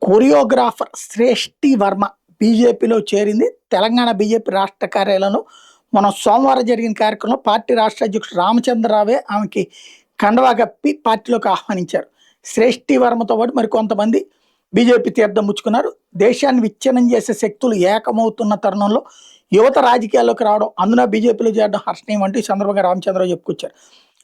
Choreographer శ్రేష్ఠి వర్మ బీజేపీలో చేరింది. Telangana BJP రాష్ట్ర కార్యాలయంలో మనం సోమవారం జరిగిన కార్యక్రమంలో పార్టీ రాష్ట్ర అధ్యక్షుడు రామచంద్రరావే ఆమెకి కండవా కప్పి పార్టీలోకి ఆహ్వానించారు. శ్రేష్ఠి వర్మతో పాటు మరి కొంతమంది బీజేపీ తీర్థం ముచ్చుకున్నారు. దేశాన్ని విచ్ఛిన్నం చేసే శక్తులు ఏకమవుతున్న తరుణంలో యువత రాజకీయాల్లోకి రావడం, అందున బీజేపీలో చేరడం హర్షణీయం అంటూ ఈ సందర్భంగా రామచంద్రరావు చెప్పుకొచ్చారు.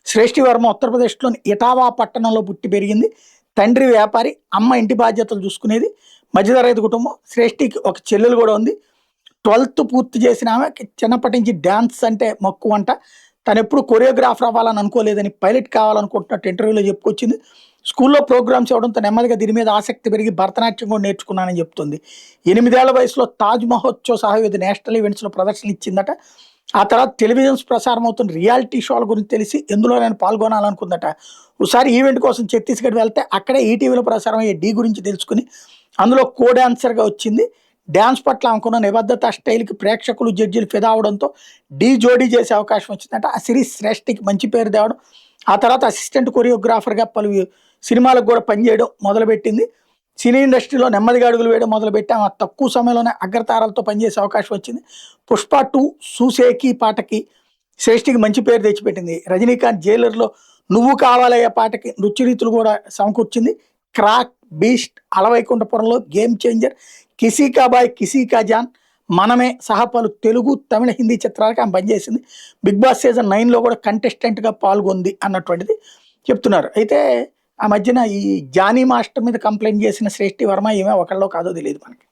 శ్రేష్ఠి వర్మ ఉత్తరప్రదేశ్లోని ఇటావా పట్టణంలో పుట్టి పెరిగింది. తండ్రి వ్యాపారి, అమ్మ ఇంటి బాధ్యతలు చూసుకునేది. మధ్యతరగతి కుటుంబం. శ్రేష్ఠికి ఒక చెల్లెలు కూడా ఉంది. 12th పూర్తి చేసిన ఆమె చిన్నప్పటి నుంచి డ్యాన్స్ అంటే మక్కువ అంట. తను ఎప్పుడు కొరియోగ్రాఫర్ అవ్వాలని అనుకోలేదని, పైలట్ కావాలనుకుంటున్నట్టు ఇంటర్వ్యూలో చెప్పుకొచ్చింది. స్కూల్లో ప్రోగ్రామ్స్ ఇవ్వడంతో నెమ్మదిగా దీని మీద ఆసక్తి పెరిగి భరతనాట్యం కూడా నేర్చుకున్నానని చెప్తుంది. 8 ఏళ్ల వయసులో తాజ్ మహోత్సవ్ సహా వివిధ నేషనల్ ఈవెంట్స్లో ప్రదర్శనలు ఇచ్చిందట. ఆ తర్వాత టెలివిజన్స్ ప్రసారం అవుతున్న రియాలిటీ షోల గురించి తెలిసి ఎందులో నేను పాల్గొనాలనుకుందట. ఒకసారి ఈవెంట్ కోసం ఛత్తీస్గఢ్ వెళ్తే అక్కడే ఈటీవీలో ప్రసారం అయ్యే ఢీ గురించి తెలుసుకుని అందులో కో డాన్సర్గా వచ్చింది. డ్యాన్స్ పట్ల ఆమెకున్న నిబద్ధత, స్టైల్కి ప్రేక్షకులు, జడ్జీలు ఫిదా అవడంతో ఢీ జోడీ చేసే అవకాశం వచ్చిందట. ఆ సిరీస్ శ్రేష్ఠికి మంచి పేరు తేవడం, ఆ తర్వాత అసిస్టెంట్ కొరియోగ్రాఫర్గా పలు సినిమాలకు కూడా పనిచేయడం మొదలుపెట్టింది. సినీ ఇండస్ట్రీలో నెమ్మదిగా అడుగులు వేయడం మొదలుపెట్టి ఆమె తక్కువ సమయంలోనే అగ్రతారాలతో పనిచేసే అవకాశం వచ్చింది. పుష్ప 2 సూసేకి పాటకి శ్రేష్ఠికి మంచి పేరు తెచ్చిపెట్టింది. రజనీకాంత్ జైలర్లో నువ్వు కావాలయ్యే పాటకి నృత్య రీతులు కూడా సమకూర్చింది. క్రాక్, బీస్ట్, అలవైకుంఠపురంలో గేమ్ చేంజర్, కిసీ కా బాయ్ కిసీ కా జాన్, మనమే సహా పలు తెలుగు, తమిళ, హిందీ చిత్రాలకు ఆమె పనిచేసింది. బిగ్ బాస్ సీజన్ 9లో కూడా కంటెస్టెంట్గా పాల్గొంది అన్నటువంటిది చెప్తున్నారు. అయితే ఆ మధ్యన ఈ జానీ మాస్టర్ మీద కంప్లైంట్ చేసిన శ్రేష్ఠి వర్మ ఏమో ఒకళ్ళో కాదో తెలియదు మనకి.